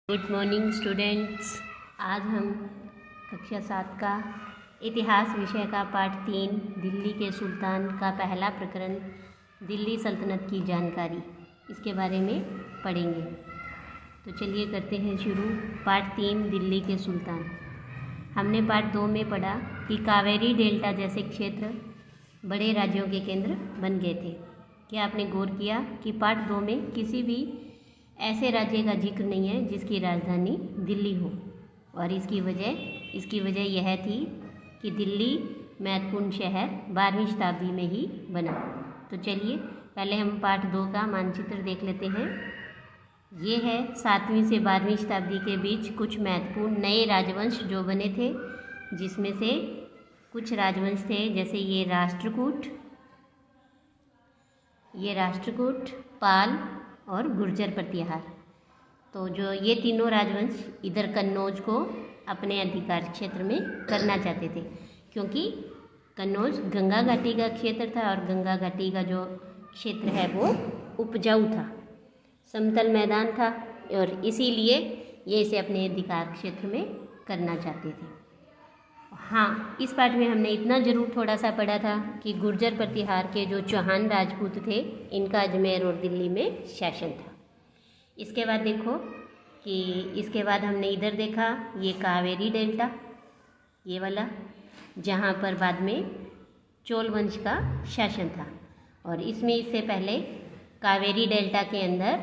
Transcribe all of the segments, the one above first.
Good morning students. आज हम कक्षा 7 का इतिहास विषय का पाठ 3 दिल्ली के सुल्तान का पहला प्रकरण दिल्ली सल्तनत की जानकारी, इसके बारे में पढ़ेंगे। तो चलिए करते हैं शुरू। पाठ 3 दिल्ली के सुल्तान। हमने पाठ 2 में पढ़ा कि कावेरी डेल्टा जैसे क्षेत्र बड़े राज्यों के केंद्र बन गए थे। क्या आपने गौर किया कि पाठ 2 में किसी भी ऐसे राज्य का जिक्र नहीं है जिसकी राजधानी दिल्ली हो, और इसकी वजह यह थी कि दिल्ली महत्वपूर्ण शहर 12वीं शताब्दी में ही बना। तो चलिए पहले हम पाठ 2 का मानचित्र देख लेते हैं। ये है 7वीं से 12वीं शताब्दी के बीच कुछ महत्वपूर्ण नए राजवंश जो बने थे, जिसमें से कुछ राजवंश थे जैसे ये राष्ट्रकूट, पाल और गुर्जर प्रतिहार। तो जो ये तीनों राजवंश इधर कन्नौज को अपने अधिकार क्षेत्र में करना चाहते थे, क्योंकि कन्नौज गंगा घाटी का क्षेत्र था और गंगा घाटी का जो क्षेत्र है वो उपजाऊ था, समतल मैदान था, और इसीलिए ये इसे अपने अधिकार क्षेत्र में करना चाहते थे। हाँ, इस पाठ में हमने इतना ज़रूर थोड़ा सा पढ़ा था कि गुर्जर प्रतिहार के जो चौहान राजपूत थे, इनका अजमेर और दिल्ली में शासन था। इसके बाद देखो कि इसके बाद हमने इधर देखा ये कावेरी डेल्टा, ये वाला, जहाँ पर बाद में चोल वंश का शासन था। और इससे पहले कावेरी डेल्टा के अंदर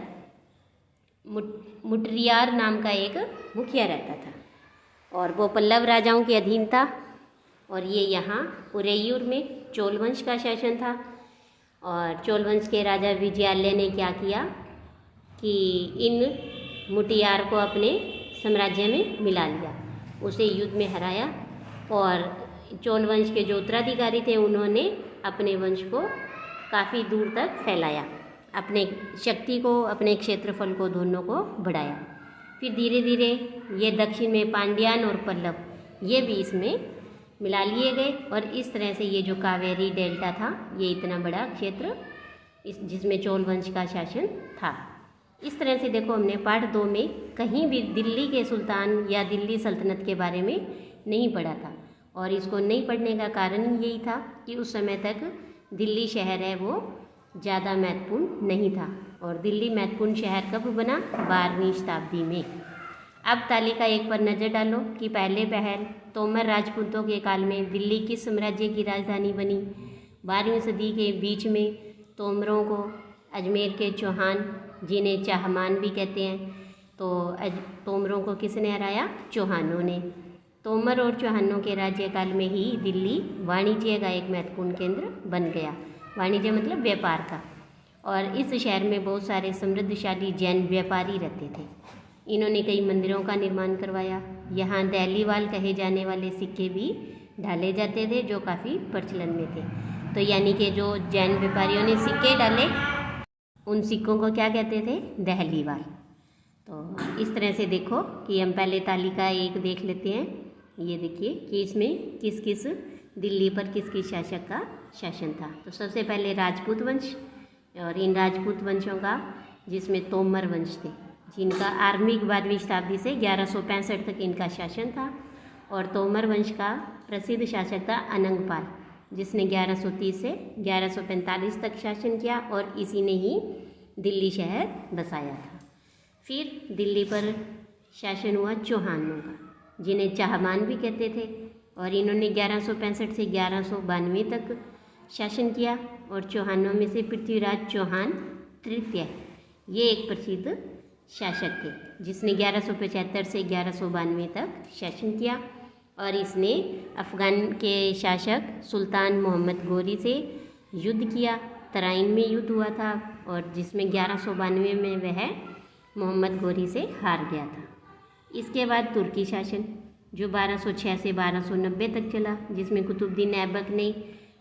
मुटरियार नाम का एक मुखिया रहता था, और वो पल्लव राजाओं के अधीन था। और ये यहाँ उरैयूर में चोल वंश का शासन था। और चोल वंश के राजा विजयालय ने क्या किया कि इन मुटियार को अपने साम्राज्य में मिला लिया, उसे युद्ध में हराया, और चोल वंश के जो उत्तराधिकारी थे उन्होंने अपने वंश को काफ़ी दूर तक फैलाया, अपने शक्ति को, अपने क्षेत्रफल को, दोनों को बढ़ाया। फिर धीरे धीरे ये दक्षिण में पांड्यान और पल्लव ये भी इसमें मिला लिए गए, और इस तरह से ये जो कावेरी डेल्टा था ये इतना बड़ा क्षेत्र जिसमें चोल वंश का शासन था। इस तरह से देखो हमने पाठ 2 में कहीं भी दिल्ली के सुल्तान या दिल्ली सल्तनत के बारे में नहीं पढ़ा था, और इसको नहीं पढ़ने का कारण यही था कि उस समय तक दिल्ली शहर है वो ज़्यादा महत्वपूर्ण नहीं था। और दिल्ली महत्वपूर्ण शहर कब बना? 12वीं शताब्दी में। अब तालिका 1 पर नज़र डालो कि पहले पहल तोमर राजपूतों के काल में दिल्ली किस साम्राज्य की राजधानी बनी। 12वीं सदी के बीच में तोमरों को अजमेर के चौहान, जिन्हें चाहमान भी कहते हैं, तो तोमरों को किसने हराया? चौहानों ने। तोमर और चौहानों के राज्यकाल में ही दिल्ली वाणिज्य का एक महत्वपूर्ण केंद्र बन गया। वाणिज्य मतलब व्यापार का। और इस शहर में बहुत सारे समृद्धशाली जैन व्यापारी रहते थे। इन्होंने कई मंदिरों का निर्माण करवाया। यहाँ दहलीवाल कहे जाने वाले सिक्के भी डाले जाते थे जो काफ़ी प्रचलन में थे। तो यानी कि जो जैन व्यापारियों ने सिक्के डाले, उन सिक्कों को क्या कहते थे? दहलीवाल। तो इस तरह से देखो कि हम पहले तालिका 1 देख लेते हैं। ये देखिए कि इसमें किस किस दिल्ली पर किस शासक का शासन था। तो सबसे पहले राजपूत वंश, और इन राजपूत वंशों का जिसमें तोमर वंश थे, जिनका आरंभिक 12वीं शताब्दी से 1165 तक इनका शासन था। और तोमर वंश का प्रसिद्ध शासक था अनंगपाल, जिसने 1130 से 1145 तक शासन किया, और इसी ने ही दिल्ली शहर बसाया था। फिर दिल्ली पर शासन हुआ चौहानों का, जिन्हें चाहमान भी कहते थे, और इन्होंने 1165 से 1192 तक शासन किया। और चौहानों में से पृथ्वीराज चौहान तृतीय ये एक प्रसिद्ध शासक थे, जिसने 1175 से 1192 तक शासन किया। और इसने अफ़गान के शासक सुल्तान मोहम्मद गोरी से युद्ध किया। तराइन में युद्ध हुआ था, और जिसमें 1192 में वह मोहम्मद गोरी से हार गया था। इसके बाद तुर्की शासन, जो 1206 से 1290 तक चला, जिसमें कुतुबुद्दीन ऐबक ने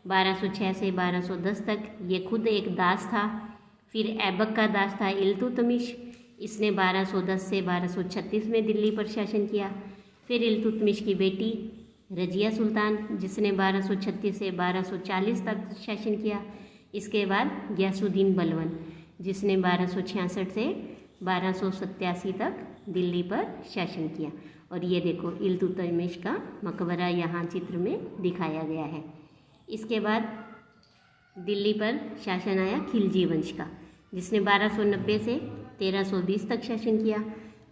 1206 से 1210 तक ये खुद एक दास था। फिर ऐबक का दास था इल्तुतमिश, इसने 1210 से 1236 में दिल्ली पर शासन किया। फिर इल्तुतमिश की बेटी रजिया सुल्तान, जिसने 1236 से 1240 तक शासन किया। इसके बाद गयासुद्दीन बलबन, जिसने 1266 से 1287 तक दिल्ली पर शासन किया। और ये देखो इल्तुतमिश का मकबरा यहाँ चित्र में दिखाया गया है। इसके बाद दिल्ली पर शासन आया खिलजी वंश का, जिसने 1290 से 1320 तक शासन किया,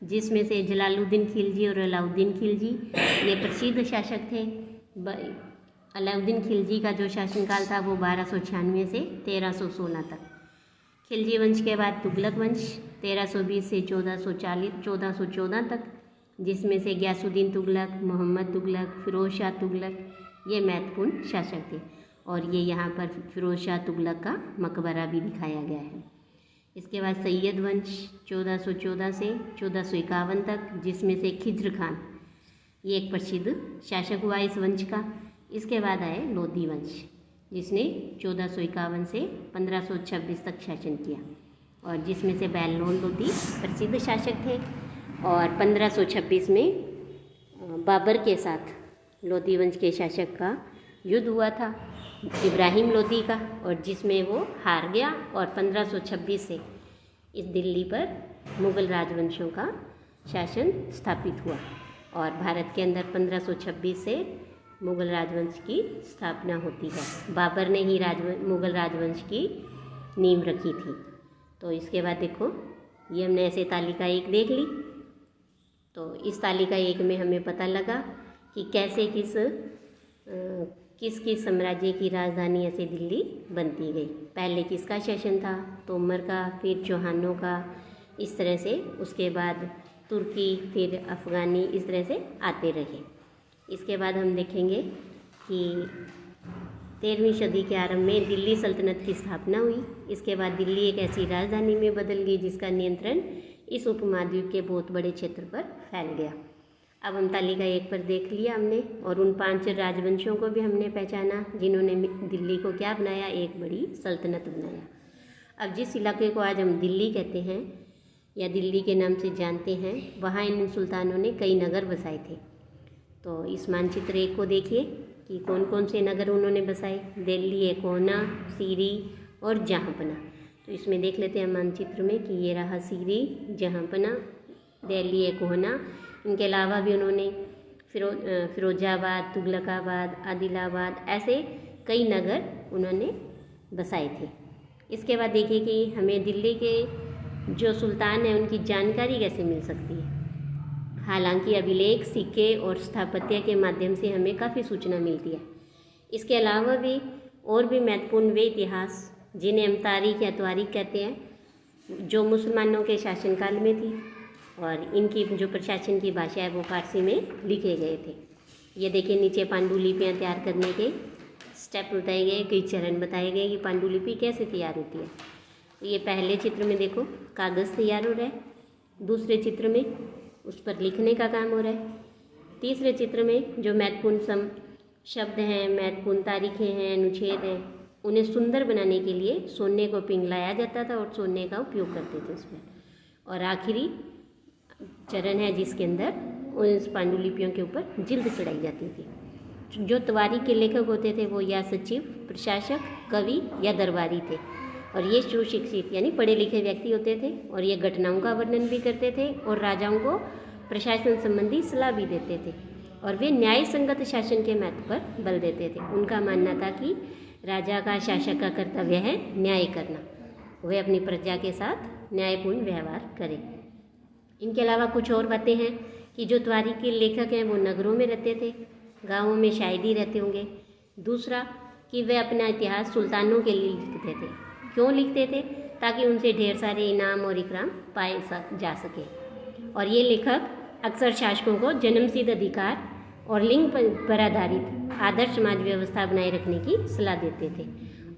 जिसमें से जलालुद्दीन खिलजी और अलाउद्दीन खिलजी ये प्रसिद्ध शासक थे। अलाउद्दीन खिलजी का जो शासनकाल था वो 1296 से 1316 तक। खिलजी वंश के बाद तुगलक वंश 1320 से 1414 तक, जिसमें से गयासुद्दीन तुगलक, मोहम्मद तुगलक, फिरोज शाह तुगलक ये महत्वपूर्ण शासक थे। और ये यहाँ पर फिरोज शाह तुगलक का मकबरा भी दिखाया गया है। इसके बाद सैयद वंश 1414 से 1451 तक, जिसमें से खिज्र खान ये एक प्रसिद्ध शासक हुआ इस वंश का। इसके बाद आए लोधी वंश, जिसने 1451 से 1526 तक शासन किया, और जिसमें से बैलोन लोधी प्रसिद्ध शासक थे। और 1526 में बाबर के साथ लोधी वंश के शासक का युद्ध हुआ था इब्राहिम लोधी का, और जिसमें वो हार गया। और 1526 से इस दिल्ली पर मुग़ल राजवंशों का शासन स्थापित हुआ, और भारत के अंदर 1526 से मुग़ल राजवंश की स्थापना होती है। बाबर ने ही मुग़ल राजवंश की नींव रखी थी। तो इसके बाद देखो ये हमने ऐसे तालिका 1 देख ली। तो इस तालिका 1 में हमें पता लगा कि कैसे किस साम्राज्य की राजधानी ऐसे दिल्ली बनती गई। पहले किसका शासन था, तोमर का, फिर चौहानों का, इस तरह से उसके बाद तुर्की, फिर अफ़गानी, इस तरह से आते रहे। इसके बाद हम देखेंगे कि 13वीं सदी के आरंभ में दिल्ली सल्तनत की स्थापना हुई। इसके बाद दिल्ली एक ऐसी राजधानी में बदल गई जिसका नियंत्रण इस उपमहाद्वीप के बहुत बड़े क्षेत्र पर फैल गया। अब हम तालिका 1 पर देख लिया हमने, और उन 5 राजवंशों को भी हमने पहचाना जिन्होंने दिल्ली को क्या बनाया, एक बड़ी सल्तनत बनाया। अब जिस इलाके को आज हम दिल्ली कहते हैं या दिल्ली के नाम से जानते हैं, वहाँ इन सुल्तानों ने कई नगर बसाए थे। तो इस मानचित्र 1 को देखिए कि कौन कौन से नगर उन्होंने बसाए। दिल्ली, एकोना, सीरी और जहाँपना। तो इसमें देख लेते हैं मानचित्र में कि ये रहा सीरी, जहाँपना, दिल्ली, एकोना। इनके अलावा भी उन्होंने फिरोजाबाद, तुगलकाबाद, आदिलाबाद, ऐसे कई नगर उन्होंने बसाए थे। इसके बाद देखिए कि हमें दिल्ली के जो सुल्तान हैं उनकी जानकारी कैसे मिल सकती है। हालांकि अभिलेख, सिक्के और स्थापत्य के माध्यम से हमें काफ़ी सूचना मिलती है। इसके अलावा भी और भी महत्वपूर्ण वे इतिहास, जिन्हें हम तारीख या त्वारीख कहते हैं, जो मुसलमानों के शासनकाल में थी, और इनकी जो प्रशासन की भाषा है वो फारसी में लिखे गए थे। ये देखिए नीचे पांडुलिपियाँ तैयार करने के स्टेप बताए गए, कई चरण बताए गए कि पांडुलिपि कैसे तैयार होती है। तो ये पहले चित्र में देखो कागज़ तैयार हो रहा है, दूसरे चित्र में उस पर लिखने का काम हो रहा है, तीसरे चित्र में जो महत्वपूर्ण शब्द हैं, महत्वपूर्ण तारीखें हैं, अनुच्छेद हैं, उन्हें सुंदर बनाने के लिए सोने को पिघलाया जाता था और सोने का उपयोग करते थे उसमें। और आखिरी चरण है जिसके अंदर उस पांडुलिपियों के ऊपर जिल्द चढ़ाई जाती थी। जो त्वारीख के लेखक होते थे वो या सचिव, प्रशासक, कवि या दरबारी थे, और ये सुशिक्षित यानी पढ़े लिखे व्यक्ति होते थे, और ये घटनाओं का वर्णन भी करते थे और राजाओं को प्रशासन संबंधी सलाह भी देते थे, और वे न्याय संगत शासन के महत्व पर बल देते थे। उनका मानना था कि राजा का, शासक का कर्तव्य है न्याय करना, वह अपनी प्रजा के साथ न्यायपूर्ण व्यवहार करे। इनके अलावा कुछ और बातें हैं कि जो त्वारीख के लेखक हैं वो नगरों में रहते थे, गाँवों में शायद ही रहते होंगे। दूसरा कि वे अपना इतिहास सुल्तानों के लिए लिखते थे। क्यों लिखते थे? ताकि उनसे ढेर सारे इनाम और इकराम पाए जा सके। और ये लेखक अक्सर शासकों को जन्मसिद्ध अधिकार और लिंग पर आधारित आदर्श समाज व्यवस्था बनाए रखने की सलाह देते थे,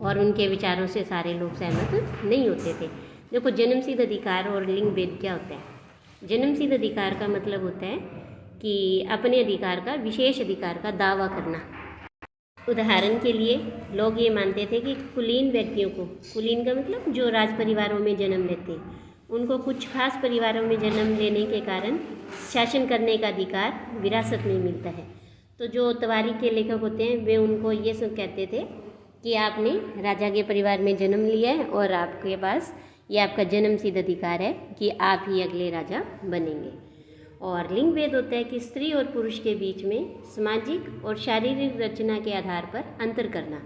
और उनके विचारों से सारे लोग सहमत नहीं होते थे। देखो जन्मसिद्ध अधिकार और लिंग भेद क्या होता है। जन्मसिद्ध अधिकार का मतलब होता है कि अपने अधिकार का, विशेष अधिकार का दावा करना। उदाहरण के लिए लोग ये मानते थे कि कुलीन व्यक्तियों को, कुलीन का मतलब जो राज परिवारों में जन्म लेते हैं, उनको कुछ खास परिवारों में जन्म लेने के कारण शासन करने का अधिकार विरासत में मिलता है। तो जो त्वारीख के लेखक होते हैं वे उनको ये सब कहते थे कि आपने राजा के परिवार में जन्म लिया है और आपके पास ये आपका जन्मसिद्ध अधिकार है कि आप ही अगले राजा बनेंगे। और लिंग भेद होता है कि स्त्री और पुरुष के बीच में सामाजिक और शारीरिक रचना के आधार पर अंतर करना।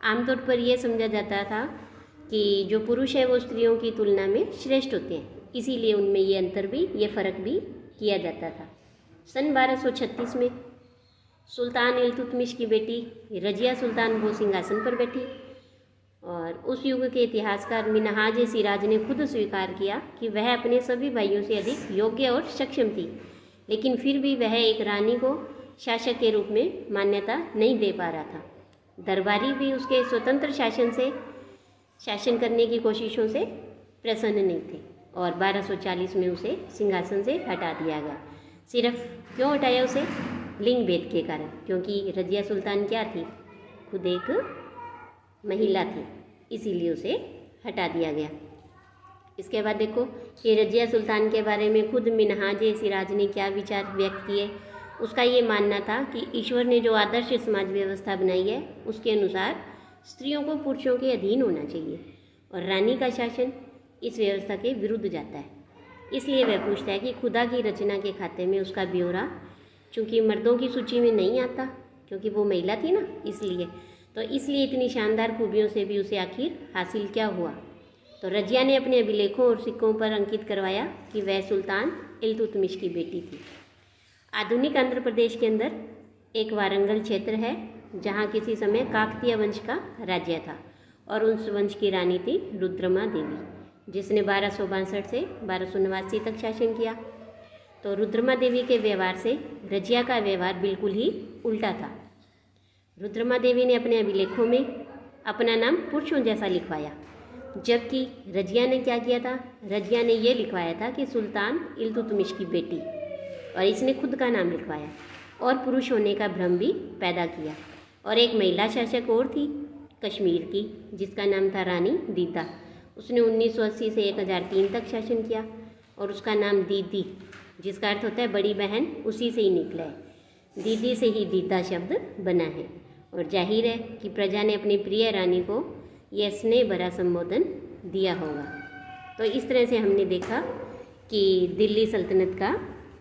आमतौर पर यह समझा जाता था कि जो पुरुष है वो स्त्रियों की तुलना में श्रेष्ठ होते हैं, इसीलिए उनमें ये अंतर भी, ये फ़र्क भी किया जाता था। सन 1236 में सुल्तान इल्तुतमिश की बेटी रजिया सुल्तान वो सिंहासन पर बैठी और उस युग के इतिहासकार मिन्हाज सिराज ने खुद स्वीकार किया कि वह अपने सभी भाइयों से अधिक योग्य और सक्षम थी, लेकिन फिर भी वह एक रानी को शासक के रूप में मान्यता नहीं दे पा रहा था। दरबारी भी उसके स्वतंत्र शासन करने की कोशिशों से प्रसन्न नहीं थे और 1240 में उसे सिंहासन से हटा दिया गया। सिर्फ क्यों हटाया उसे? लिंग भेद के कारण, क्योंकि रजिया सुल्तान क्या थी? खुद एक महिला थी, इसीलिए उसे हटा दिया गया। इसके बाद देखो कि रजिया सुल्तान के बारे में खुद मिन्हाज सिराज ने क्या विचार व्यक्त किए। उसका ये मानना था कि ईश्वर ने जो आदर्श समाज व्यवस्था बनाई है उसके अनुसार स्त्रियों को पुरुषों के अधीन होना चाहिए और रानी का शासन इस व्यवस्था के विरुद्ध जाता है। इसलिए वह पूछता है कि खुदा की रचना के खाते में उसका ब्यौरा चूँकि मर्दों की सूची में नहीं आता, क्योंकि वो महिला थी ना, इसलिए इतनी शानदार खूबियों से भी उसे आखिर हासिल क्या हुआ। तो रजिया ने अपने अभिलेखों और सिक्कों पर अंकित करवाया कि वह सुल्तान इल्तुतमिश की बेटी थी। आधुनिक आंध्र प्रदेश के अंदर एक वारंगल क्षेत्र है जहाँ किसी समय काकतीय वंश का राज्य था और उस वंश की रानी थी रुद्रमा देवी, जिसने 1262 से 1289 तक शासन किया। तो रुद्रमा देवी के व्यवहार से रजिया का व्यवहार बिल्कुल ही उल्टा था। रुद्रमा देवी ने अपने अभिलेखों में अपना नाम पुरुषों जैसा लिखवाया, जबकि रजिया ने क्या किया था? रजिया ने यह लिखवाया था कि सुल्तान इल्तुतमिश की बेटी, और इसने खुद का नाम लिखवाया और पुरुष होने का भ्रम भी पैदा किया। और एक महिला शासक और थी कश्मीर की, जिसका नाम था रानी दीदा। उसने 1980 से 1003 तक शासन किया और उसका नाम दीदी, जिसका अर्थ होता है बड़ी बहन, उसी से ही निकला है। दीदी से ही दीदा शब्द बना है और जाहिर है कि प्रजा ने अपनी प्रिय रानी को यह स्नेह भरा संबोधन दिया होगा। तो इस तरह से हमने देखा कि दिल्ली सल्तनत का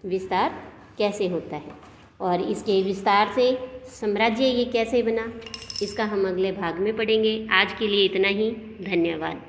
विस्तार कैसे होता है और इसके विस्तार से साम्राज्य ये कैसे बना, इसका हम अगले भाग में पढ़ेंगे। आज के लिए इतना ही, धन्यवाद।